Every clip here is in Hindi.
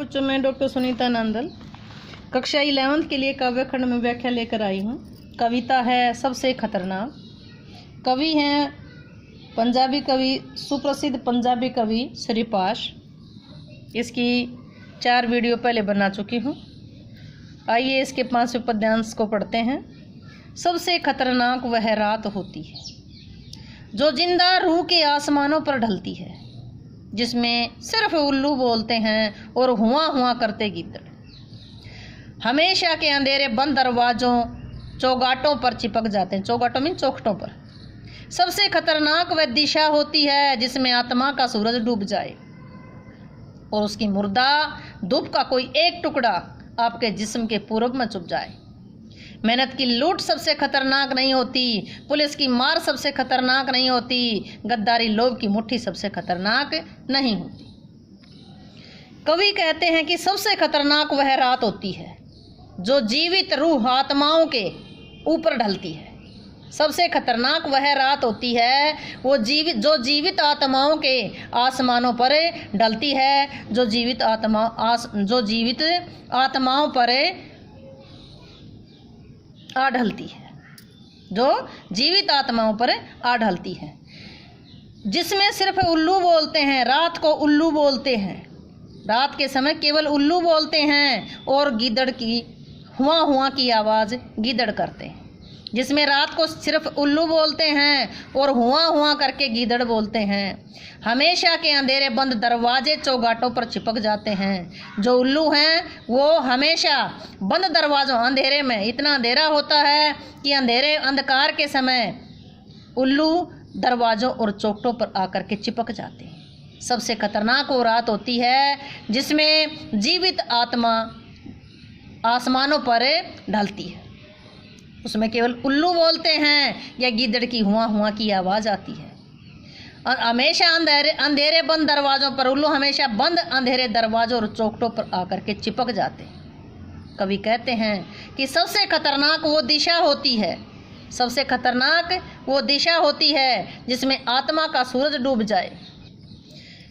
बच्चों, मैं डॉक्टर सुनीता नंदल कक्षा 11th के लिए काव्य खंड में व्याख्या लेकर आई हूँ। कविता है सबसे खतरनाक। कवि हैं पंजाबी कवि, सुप्रसिद्ध पंजाबी कवि श्री पाश। इसकी 4 वीडियो पहले बना चुकी हूँ। आइए इसके 5वें पद्यांश को पढ़ते हैं। सबसे खतरनाक वह रात होती है जो जिंदा रूह के आसमानों पर ढलती है, जिसमें सिर्फ उल्लू बोलते हैं और हुआ हुआ करते गिद्दड़। हमेशा के अंधेरे बंद दरवाजों चौगाटों पर चिपक जाते हैं। चौगाटों मीन चौखटों पर। सबसे खतरनाक वह दिशा होती है जिसमें आत्मा का सूरज डूब जाए और उसकी मुर्दा धूप का कोई एक टुकड़ा आपके जिस्म के पूरब में चुभ जाए। मेहनत की लूट सबसे खतरनाक नहीं होती, पुलिस की मार सबसे खतरनाक नहीं होती, गद्दारी लोभ की मुट्ठी सबसे खतरनाक नहीं होती। कवि कहते हैं कि सबसे खतरनाक वह रात होती है जो जीवित रूह आत्माओं के ऊपर ढलती है। सबसे खतरनाक वह रात होती है वो जो जीवित आत्माओं के आसमानों पर ढलती है, जो जीवित आत्माओं पर आ ढलती है, जो जीवित आत्माओं पर आ ढलती है, जिसमें सिर्फ उल्लू बोलते हैं। रात को उल्लू बोलते हैं, रात के समय केवल उल्लू बोलते हैं और गीदड़ की हुआ की आवाज़ गीदड़ करते हैं। जिसमें रात को सिर्फ उल्लू बोलते हैं और हुआ करके गीदड़ बोलते हैं। हमेशा के अंधेरे बंद दरवाजे चौगाटों पर चिपक जाते हैं। जो उल्लू हैं वो हमेशा बंद दरवाज़ों अंधेरे में, इतना अंधेरा होता है कि अंधकार के समय उल्लू दरवाज़ों और चौखटों पर आकर के चिपक जाते हैं। सबसे खतरनाक वो रात होती है जिसमें जीवित आत्मा आसमानों पर ढलती है। उसमें केवल उल्लू बोलते हैं या गीदड़ की हुआ की आवाज़ आती है। और हमेशा अंधेरे बंद दरवाज़ों पर उल्लू हमेशा बंद अंधेरे दरवाज़ों और चौखटों पर आकर के चिपक जाते हैं। कवि कहते हैं कि सबसे खतरनाक वो दिशा होती है, सबसे खतरनाक वो दिशा होती है जिसमें आत्मा का सूरज डूब जाए।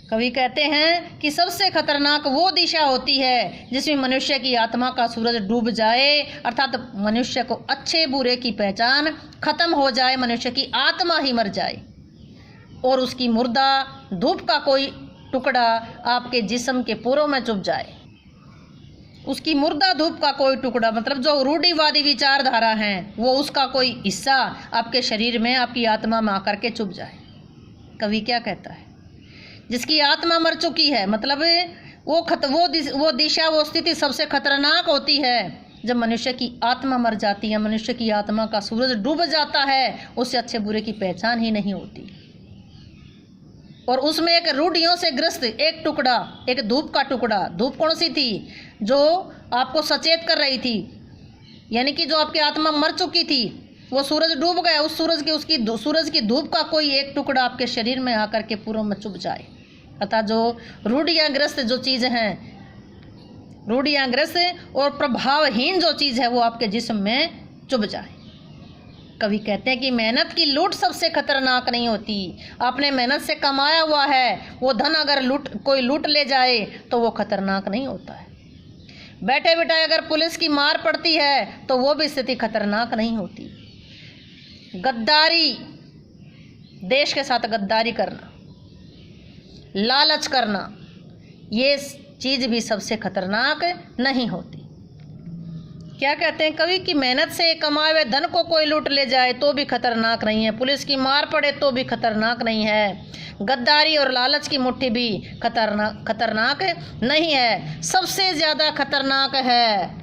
कवि कहते हैं कि सबसे खतरनाक वो दिशा होती है जिसमें मनुष्य की आत्मा का सूरज डूब जाए, अर्थात मनुष्य को अच्छे बुरे की पहचान खत्म हो जाए, मनुष्य की आत्मा ही मर जाए और उसकी मुर्दा धूप का कोई टुकड़ा आपके जिस्म के पूरों में चुभ जाए। उसकी मुर्दा धूप का कोई टुकड़ा मतलब जो रूढ़िवादी विचारधारा हैं वो उसका कोई हिस्सा आपके शरीर में, आपकी आत्मा में आकर के चुभ जाए। कवि क्या कहता है? जिसकी आत्मा मर चुकी है, मतलब वो दिशा, वो स्थिति सबसे खतरनाक होती है जब मनुष्य की आत्मा मर जाती है, मनुष्य की आत्मा का सूरज डूब जाता है, उससे अच्छे बुरे की पहचान ही नहीं होती। और उसमें एक रूढ़ियों से ग्रस्त एक टुकड़ा, एक धूप का टुकड़ा। धूप कौन सी थी? जो आपको सचेत कर रही थी, यानी कि जो आपकी आत्मा मर चुकी थी, वो सूरज डूब गया, उस सूरज की धूप का कोई एक टुकड़ा आपके शरीर में आकर के पूरों में चुभ जाए। अर्थात जो रूढ़ियाग्रस्त जो चीज़ हैं, रूढ़ियाग्रस्त और प्रभावहीन जो चीज़ है वो आपके जिस्म में चुभ जाए। कवि कहते हैं कि मेहनत की लूट सबसे खतरनाक नहीं होती। आपने मेहनत से कमाया हुआ है वो धन अगर कोई लूट ले जाए तो वो खतरनाक नहीं होता है। बैठे बिठाए अगर पुलिस की मार पड़ती है तो वो भी स्थिति खतरनाक नहीं होती। गद्दारी, देश के साथ गद्दारी करना, लालच करना, ये चीज़ भी सबसे खतरनाक नहीं होती। क्या कहते हैं कवि कि मेहनत से कमाए हुए धन को कोई लूट ले जाए तो भी खतरनाक नहीं है, पुलिस की मार पड़े तो भी खतरनाक नहीं है, गद्दारी और लालच की मुट्ठी भी खतरनाक नहीं है। सबसे ज़्यादा खतरनाक है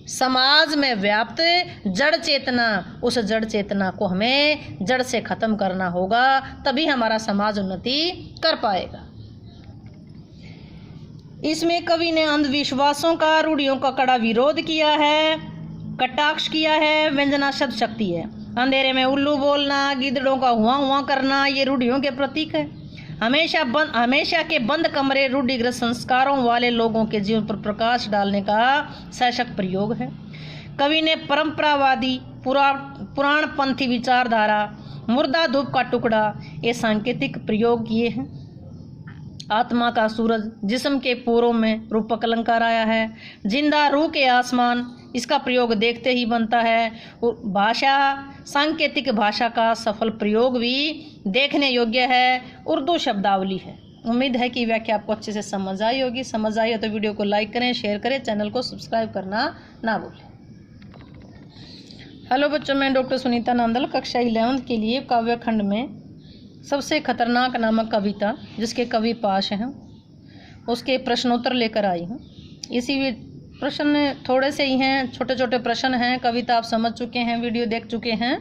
समाज में व्याप्त जड़ चेतना। उस जड़ चेतना को हमें जड़ से ख़त्म करना होगा, तभी हमारा समाज उन्नति कर पाएगा। इसमें कवि ने अंधविश्वासों का, रूढ़ियों का कड़ा विरोध किया है, कटाक्ष किया है। व्यंजना शब्द शक्ति है। अंधेरे में उल्लू बोलना, गिद्धड़ों का हुआ करना, ये रूढ़ियों के प्रतीक है। हमेशा के बंद कमरे रूढ़िग्रस्त संस्कारों वाले लोगों के जीवन पर प्रकाश डालने का सशक्त प्रयोग है। कवि ने परंपरावादी पुराणपंथी विचारधारा, मुर्दा धूप का टुकड़ा, ये सांकेतिक प्रयोग किए हैं। आत्मा का सूरज, जिस्म के पोरों में रूपक अलंकार आया है। जिंदा रूह के आसमान, इसका प्रयोग देखते ही बनता है। भाषा, सांकेतिक भाषा का सफल प्रयोग भी देखने योग्य है। उर्दू शब्दावली है। उम्मीद है कि व्याख्या आपको अच्छे से समझ आई होगी। समझ आई हो तो वीडियो को लाइक करें, शेयर करें, चैनल को सब्सक्राइब करना ना भूलें। हेलो बच्चों, मैं डॉक्टर सुनीता नंदल कक्षा 11th के लिए काव्य खंड में सबसे खतरनाक नामक कविता, जिसके कवि पाश हैं, उसके प्रश्नोत्तर लेकर आई हूँ। इसी प्रश्न थोड़े से ही हैं, छोटे छोटे प्रश्न हैं। कविता आप समझ चुके हैं, वीडियो देख चुके हैं।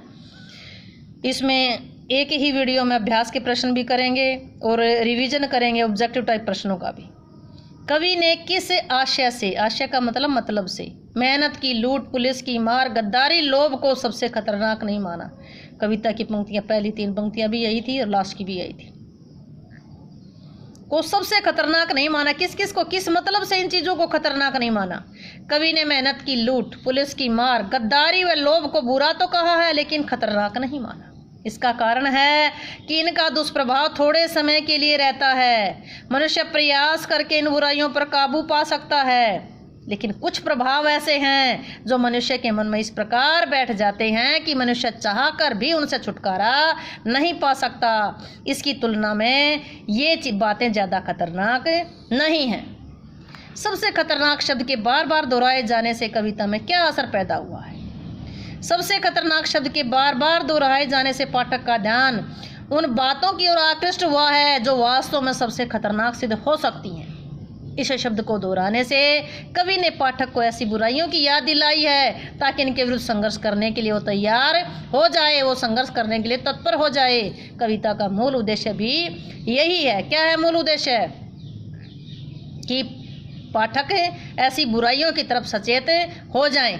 इसमें एक ही वीडियो में अभ्यास के प्रश्न भी करेंगे और रिवीजन करेंगे ऑब्जेक्टिव टाइप प्रश्नों का भी। कवि ने किस आशय से, आशय का मतलब से, मेहनत की लूट, पुलिस की मार, गद्दारी, लोभ को सबसे खतरनाक नहीं माना? कविता की पंक्तियां, पहली 3 पंक्तियां भी यही थी और लास्ट की भी यही थी। को सबसे खतरनाक नहीं माना, किस किस को, किस मतलब से इन चीजों को खतरनाक नहीं माना? कवि ने मेहनत की लूट, पुलिस की मार, गद्दारी व लोभ को बुरा तो कहा है, लेकिन खतरनाक नहीं माना। इसका कारण है कि इनका दुष्प्रभाव थोड़े समय के लिए रहता है। मनुष्य प्रयास करके इन बुराइयों पर काबू पा सकता है, लेकिन कुछ प्रभाव ऐसे हैं जो मनुष्य के मन में इस प्रकार बैठ जाते हैं कि मनुष्य चाहकर भी उनसे छुटकारा नहीं पा सकता। इसकी तुलना में ये बातें ज़्यादा खतरनाक नहीं हैं। सबसे खतरनाक शब्द के बार बार दोहराए जाने से कविता में क्या असर पैदा हुआ है? सबसे खतरनाक शब्द के बार बार दोहराए जाने से पाठक का ध्यान उन बातों की ओर आकृष्ट हुआ है जो वास्तव में सबसे खतरनाक सिद्ध हो सकती हैं। इस शब्द को दोहराने से कवि ने पाठक को ऐसी बुराइयों की याद दिलाई है ताकि इनके विरुद्ध संघर्ष करने के लिए वो तैयार हो जाए, वो संघर्ष करने के लिए तत्पर हो जाए। कविता का मूल उद्देश्य भी यही है। क्या है मूल उद्देश्य? कि पाठक ऐसी बुराइयों की तरफ सचेत हो जाएं।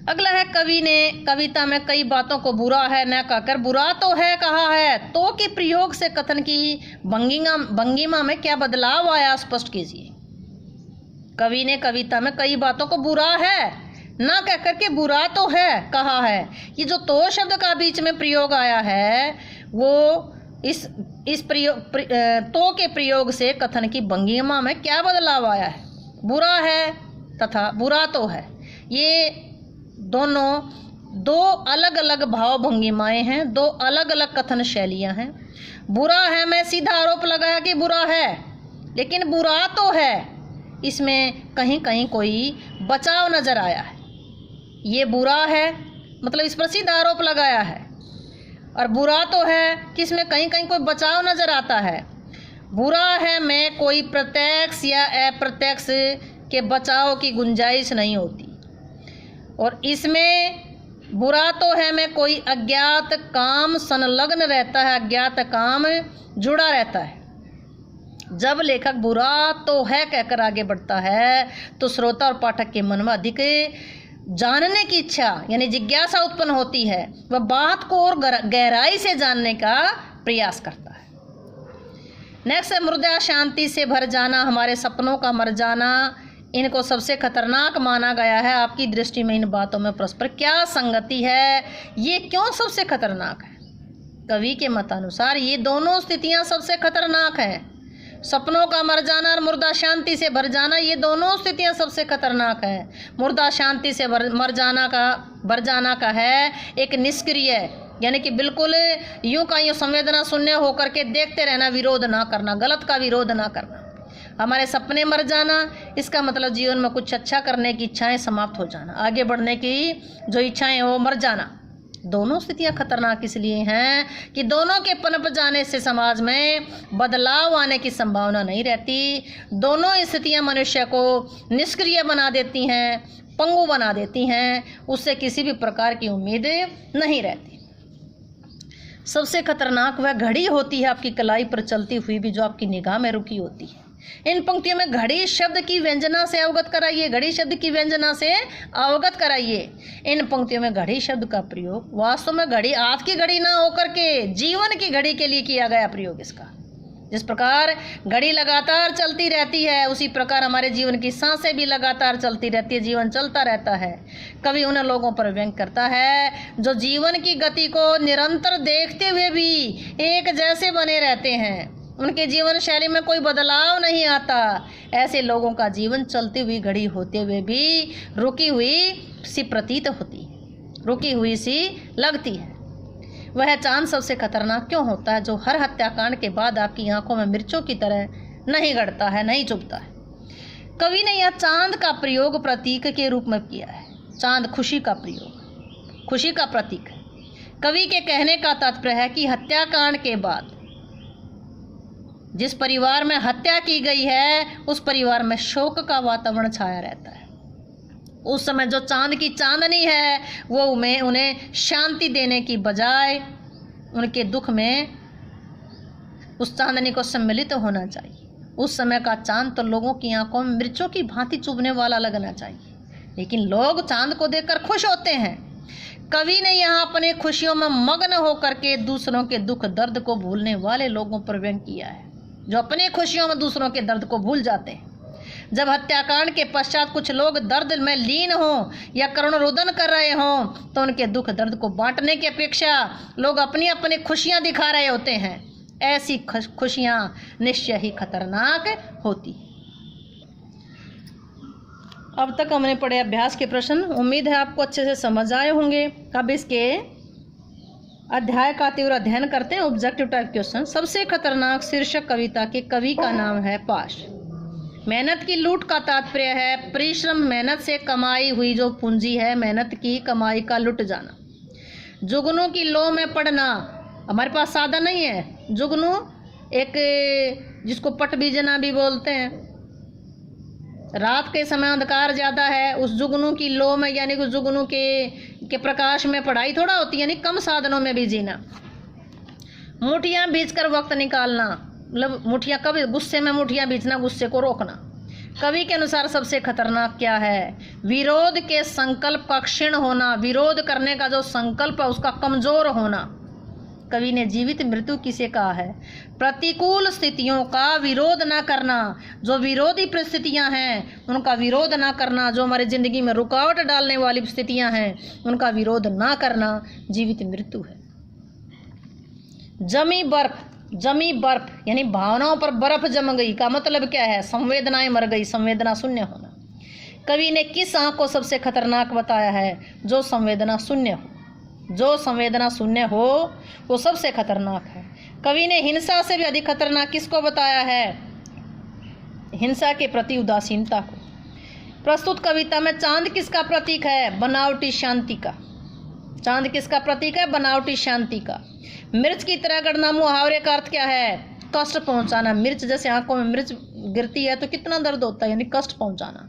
अगला है, कवि ने कविता में कई बातों को बुरा है न कहकर बुरा तो है कहा है। तो के प्रयोग से कथन की भंगिमा में क्या बदलाव आया, स्पष्ट कीजिए। कवि ने कविता में कई बातों को बुरा है न कहकर के बुरा तो है कहा है। ये जो तो शब्द का बीच में प्रयोग आया है, वो इस प्रयोग तो के प्रयोग से कथन की भंगिमा में क्या बदलाव आया है? बुरा है तथा बुरा तो है, ये दोनों दो अलग अलग भाव भंगिमाएं हैं, दो अलग अलग कथन शैलियां हैं। बुरा है में सीधा आरोप लगाया कि बुरा है, लेकिन बुरा तो है, इसमें कहीं कहीं कोई बचाव नजर आया है। ये बुरा है मतलब इस पर सीधा आरोप लगाया है, और बुरा तो है कि इसमें कहीं कहीं कोई बचाव नजर आता है। बुरा है में कोई प्रत्यक्ष या अप्रत्यक्ष के बचाव की गुंजाइश नहीं होती, और इसमें बुरा तो है में कोई अज्ञात काम संलग्न रहता है, अज्ञात काम जुड़ा रहता है। जब लेखक बुरा तो है कहकर आगे बढ़ता है तो श्रोता और पाठक के मन में अधिक जानने की इच्छा यानी जिज्ञासा उत्पन्न होती है। वह बात को और गहराई से जानने का प्रयास करता है। नेक्स्ट है, मृदा शांति से भर जाना, हमारे सपनों का मर जाना, इनको सबसे खतरनाक माना गया है। आपकी दृष्टि में इन बातों में परस्पर क्या संगति है? ये क्यों सबसे खतरनाक है? कवि के मतानुसार ये दोनों स्थितियां सबसे खतरनाक हैं। सपनों का मर जाना और मुर्दा शांति से भर जाना, ये दोनों स्थितियां सबसे खतरनाक हैं। मुर्दा शांति से भर जाना का है एक निष्क्रिय, यानी कि बिल्कुल यूं का यूं संवेदना शून्य होकर के देखते रहना, विरोध ना करना, गलत का विरोध ना करना। हमारे सपने मर जाना, इसका मतलब जीवन में कुछ अच्छा करने की इच्छाएं समाप्त हो जाना, आगे बढ़ने की जो इच्छाएं हैं वो मर जाना। दोनों स्थितियां खतरनाक इसलिए हैं कि दोनों के पनप जाने से समाज में बदलाव आने की संभावना नहीं रहती। दोनों स्थितियां मनुष्य को निष्क्रिय बना देती हैं, पंगु बना देती हैं, उससे किसी भी प्रकार की उम्मीद नहीं रहती। सबसे खतरनाक वह घड़ी होती है आपकी कलाई पर चलती हुई भी, जो आपकी निगाह में रुकी होती है। इन पंक्तियों में घड़ी शब्द की व्यंजना से अवगत कराइए, घड़ी शब्द की व्यंजना से अवगत कराइए। इन पंक्तियों में घड़ी शब्द का प्रयोग वास्तव में घड़ी, हाथ की घड़ी ना होकर के जीवन की घड़ी के लिए किया गया प्रयोग इसका। जिस प्रकार घड़ी लगातार चलती रहती है, उसी प्रकार हमारे जीवन की सांसें भी लगातार चलती रहती है, जीवन चलता रहता है। कवि उन लोगों पर व्यंग करता है जो जीवन की गति को निरंतर देखते हुए भी एक जैसे बने रहते हैं, उनके जीवन शैली में कोई बदलाव नहीं आता। ऐसे लोगों का जीवन चलती हुई घड़ी होते हुए भी रुकी हुई सी प्रतीत होती है, रुकी हुई सी लगती है। वह चांद सबसे खतरनाक क्यों होता है जो हर हत्याकांड के बाद आपकी आंखों में मिर्चों की तरह नहीं गड़ता है, नहीं चुभता है। कवि ने यह चांद का प्रयोग प्रतीक के रूप में किया है। चांद खुशी का प्रयोग, खुशी का प्रतीक है। कवि के कहने का तात्पर्य है कि हत्याकांड के बाद जिस परिवार में हत्या की गई है उस परिवार में शोक का वातावरण छाया रहता है। उस समय जो चांद की चांदनी है वो उन्हें शांति देने की बजाय उनके दुख में उस चांदनी को सम्मिलित होना चाहिए। उस समय का चांद तो लोगों की आंखों में मिर्चों की भांति चुभने वाला लगना चाहिए, लेकिन लोग चांद को देखकर खुश होते हैं। कवि ने यहाँ अपने खुशियों में मग्न होकर के दूसरों के दुख दर्द को भूलने वाले लोगों पर व्यंग किया है, जो अपने खुशियों में दूसरों के दर्द को भूल जाते हैं। जब हत्याकांड के पश्चात कुछ लोग दर्द में लीन हों या करुण रुदन कर रहे हों तो उनके दुख दर्द को बांटने की अपेक्षा लोग अपनी अपनी खुशियां दिखा रहे होते हैं। ऐसी खुशियां निश्चय ही खतरनाक होती। अब तक हमने पढ़े अभ्यास के प्रश्न, उम्मीद है आपको अच्छे से समझ आए होंगे। अब इसके अध्याय का तीव्र अध्ययन करते हैं। Objective type question. सबसे खतरनाक शीर्षक कविता के कवि का नाम है पाश। मेहनत की लूट का तात्पर्य है परिश्रम, मेहनत से कमाई हुई जो पूंजी है, मेहनत की कमाई का लुट जाना। जुगनू की लो में पड़ना, हमारे पास साधन नहीं है। जुगनू एक जिसको पट बीजना भी बोलते हैं, रात के समय अंधकार ज़्यादा है, उस जुगनू की लो में यानी कि जुगनू के प्रकाश में पढ़ाई थोड़ा होती है, यानी कम साधनों में भी जीना। मुठियाँ बींचकर वक्त निकालना, मतलब मुठियाँ कभी गुस्से में मुठियाँ बींचना, गुस्से को रोकना। कवि के अनुसार सबसे खतरनाक क्या है? विरोध के संकल्प का क्षीण होना, विरोध करने का जो संकल्प है उसका कमजोर होना। कवि ने जीवित मृत्यु किसे कहा है? प्रतिकूल स्थितियों का विरोध ना करना, जो विरोधी परिस्थितियां हैं उनका विरोध ना करना, जो हमारी जिंदगी में रुकावट डालने वाली स्थितियां हैं उनका विरोध ना करना जीवित मृत्यु है। जमी बर्फ यानी भावनाओं पर बर्फ जम गई का मतलब क्या है? संवेदनाएं मर गई, संवेदना शून्य होना। कवि ने किस आंख को सबसे खतरनाक बताया है? जो संवेदना शून्य हो। जो संवेदना शून्य हो वो सबसे खतरनाक है। कवि ने हिंसा से भी अधिक खतरनाक किसको बताया है? हिंसा के प्रति उदासीनता को। प्रस्तुत कविता में चांद किसका प्रतीक है? बनावटी शांति का। चांद किसका प्रतीक है? बनावटी शांति का। मिर्च की तरह गड़ना मुहावरे का अर्थ क्या है? कष्ट पहुंचाना। मिर्च जैसे आंखों में मिर्च गिरती है तो कितना दर्द होता है, यानी कष्ट पहुंचाना।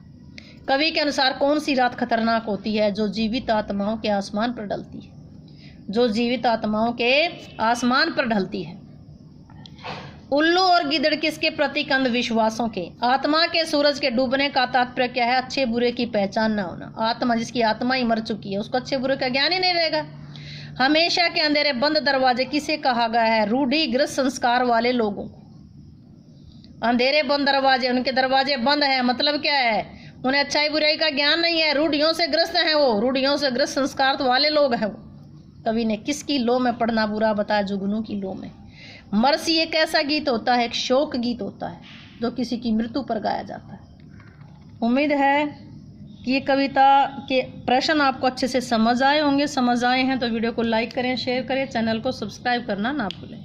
कवि के अनुसार कौन सी रात खतरनाक होती है? जो जीवित आत्माओं के आसमान पर ढलती है, जो जीवित आत्माओं के आसमान पर ढलती है। उल्लू और गिदड़ किसके प्रतीक? अंधविश्वासों के। आत्मा के सूरज के डूबने का तात्पर्य क्या है? अच्छे बुरे की पहचान न होना। आत्मा, जिसकी आत्मा ही मर चुकी है, उसको अच्छे बुरे का ज्ञान ही नहीं रहेगा। हमेशा के अंधेरे बंद दरवाजे किसे कहा गया है? रूढ़िग्रस्त संस्कार वाले लोगों को। अंधेरे बंद दरवाजे, उनके दरवाजे बंद हैं, मतलब क्या है? उन्हें अच्छाई बुराई का ज्ञान नहीं है, रूढ़ियों से ग्रस्त हैं वो, रूढ़ियों से ग्रस्त संस्कार वाले लोग हैं वो। कवि ने किसकी लो में पढ़ना बुरा बताया? जुगनू की लो में। मरसी एक ऐसा गीत होता है, एक शोक गीत होता है जो किसी की मृत्यु पर गाया जाता है। उम्मीद है कि ये कविता के प्रश्न आपको अच्छे से समझ आए होंगे। समझ आए हैं तो वीडियो को लाइक करें, शेयर करें, चैनल को सब्सक्राइब करना ना भूलें।